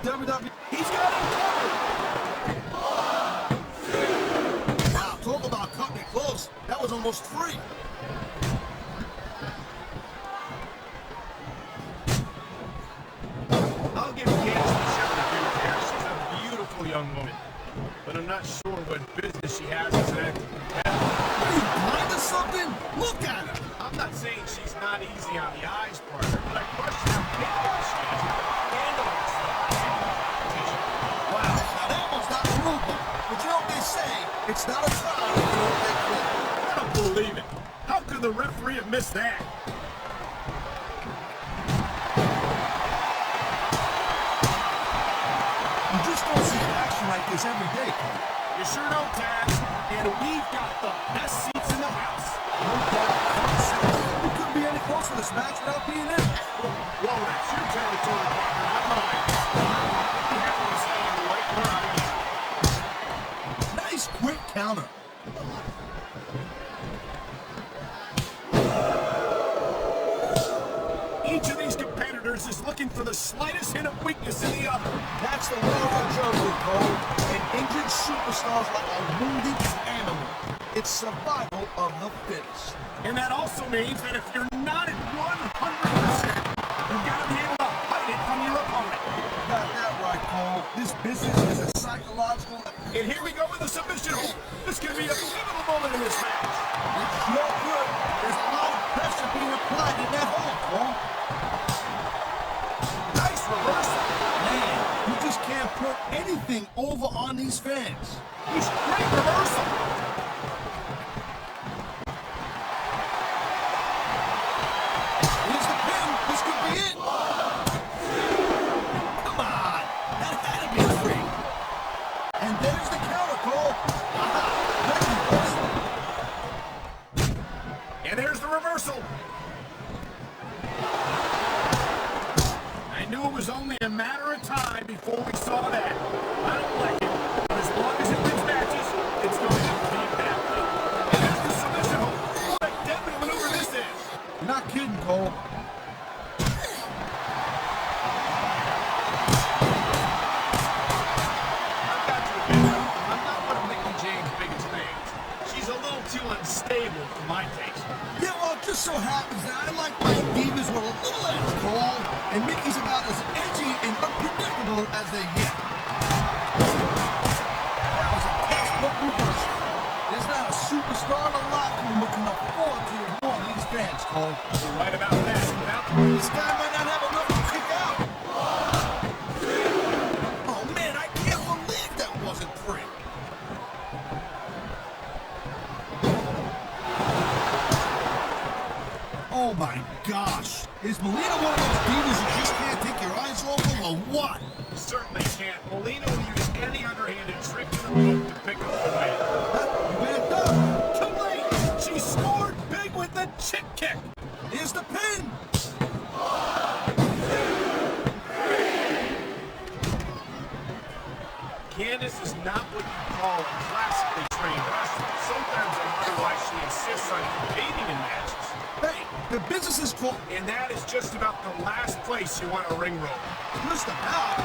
WWE. He's got it covered. Wow, talk about cutting it close. That was almost 3. I'll give Candice the shout to do here. She's a beautiful young woman, but I'm not sure what business she has as an active competitor. Are you blind or something? Look at her. I'm not saying she's not easy on the eyes, partner, but I question how capable she is of handling stuff. Wow, now that one's not brutal. But you know what they say? It's not a time if you don't get close. I don't believe it. How could the referee have missed that? You just don't see action like this every day, Cole. You sure don't, Taz. And we've got the best seats in the house. No doubt. You couldn't be any closer to this match without being in. Whoa, that's your territory, partner, not mine. You have to stand right where I am. Nice quick counter. Each of these competitors is looking for the slightest hint of weakness in the other. That's the law of the jungle, Cole. An injured superstar's like a wounded animal. It's survival of the fittest. And that also means that if you're not at 100%, you've got to be able to hide it from your opponent. Got that right, Cole. This business is a psychological... And here we go with the submission hold. This could be a pivotal moment in this match. It's no good. There's a lot of pressure being applied in that hold, Cole. Nice reversal. Man, you just can't put anything over on these fans. He's great reversal. Here's the pin. This could be it. Come on. That had to be free. And there's the counter, Cole. And there's the reversal. I knew it was only a matter of time before we saw that. I don't like it, but as long as it wins matches, it's going to be that way. And there's the submission hold. What a deadly maneuver this is. You're not kidding, Cole. I've got to admit, I'm not one of Mickie James' biggest fans. She's a little too unstable for my taste. Yeah, well, it just so happens that I like my divas with a little edge, Cole. And Mickey's about as edgy and unpredictable as they get. That was a textbook reversal. There's not a superstar in the locker room who can afford to ignore these fans, Cole. You're right about that. This guy might not have enough to kick out. Oh, man, I can't believe that wasn't free. Oh, my gosh. Is Melina one of those divas you just can't take your eyes off of, or what? Certainly can't. Melina will use any underhanded trick in the room to pick up the win. You backed up. Too late! She scored big with the chick kick. Here's the pin. Candice is not what you call a classically trained wrestler. Sometimes I wonder why she insists on competing in matches. Hey, the business is called... And that is just about the last place you want a ring roll. Just about.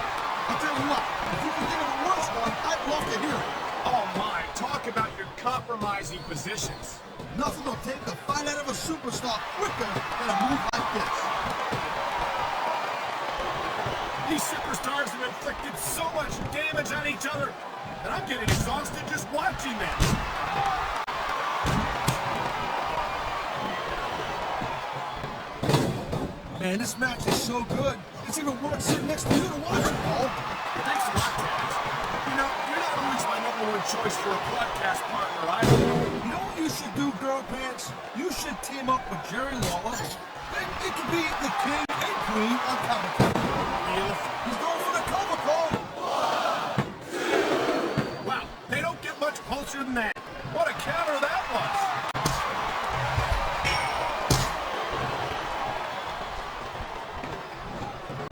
I'll tell you what, if you can think of a worse one, I'd love to hear it. Oh my, talk about your compromising positions. Nothing will take the fight out of a superstar quicker than a move like this. These superstars have inflicted so much damage on each other that I'm getting exhausted just watching them. Man, this match is so good. It's even worth sitting next to you to watch it, Paul. Thanks a lot, Taz. You know, you're not always my #1 choice for a podcast partner either. You know what you should do, Girl Pants? You should team up with Jerry Lawler. It could be the king and queen on commentary. He's going for the cover, Paul. Wow, they don't get much closer than that. What a counter that was.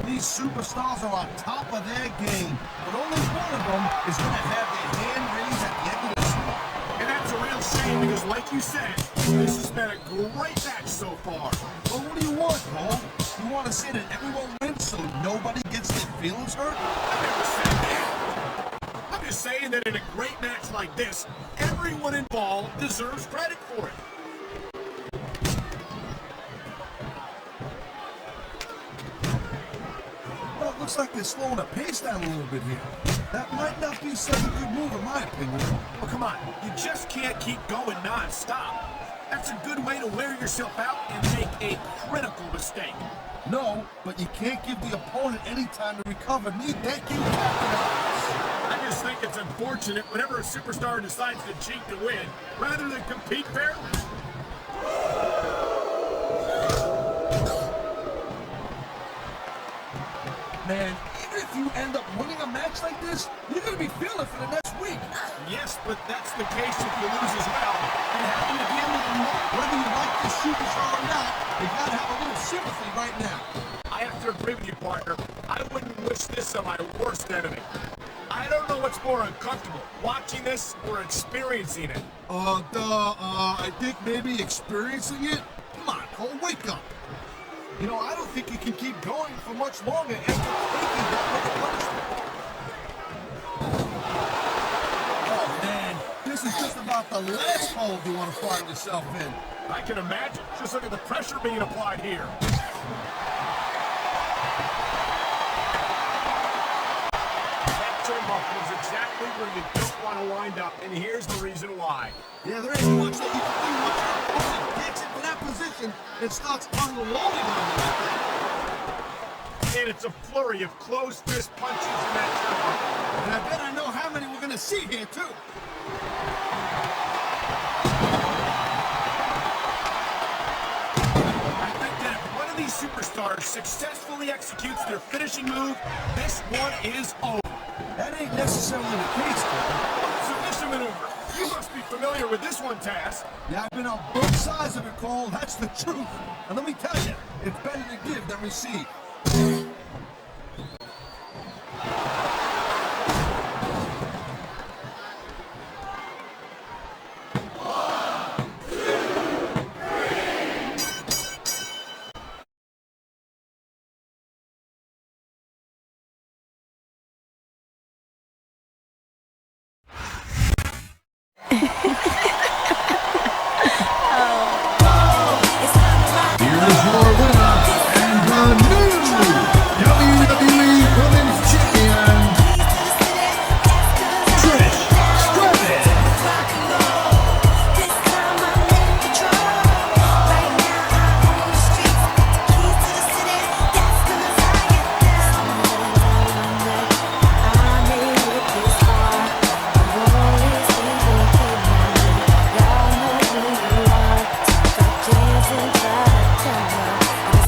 These superstars are on top of their game, but only one of them is going to have their hand raised at the end of this one. And that's a real shame because, like you said, this has been a great match so far. Well, what do you want, Cole? You want to say that everyone wins so nobody gets their feelings hurt? saying that in a great match like this, everyone involved deserves credit for it. Well, it looks like they're slowing the pace down a little bit here. That might not be such a good move in my opinion. Well, come on. You just can't keep going non-stop. That's a good way to wear yourself out and make a critical mistake. No, but you can't give the opponent any time to recover. Need that you capitalize. I just think it's unfortunate whenever a superstar decides to cheat to win, rather than compete fairly. Man, even if you end up winning a match like this, you're going to be feeling for the next week. Yes, but that's the case if you lose as well. And having at the end of the night, whether you like this superstar or not, you got to have a little sympathy right now. I have to agree with you, partner. I wouldn't wish this on my worst enemy. I don't know what's more uncomfortable, watching this or experiencing it. I think maybe experiencing it? Come on, Cole, wake up. You know, I don't think you can keep going for much longer after taking that much punishment. Oh, man, this is just about the last hole you want to find yourself in. I can imagine. Just look at the pressure being applied here. That turnbuckle is exactly where you don't want to wind up, and here's the reason why. Yeah, there ain't much that you can do once your opponent gets into that position and starts unloading on you. And it's a flurry of closed fist punches in that turnbuckle. And I bet I know how many we're going to see here, too. I think that if one of these superstars successfully executes their finishing move, this one is over. That ain't necessarily the case, though. Submission maneuver. You must be familiar with this one, Taz. Yeah, I've been on both sides of it, Cole. That's the truth. And let me tell you, it's better to give than receive.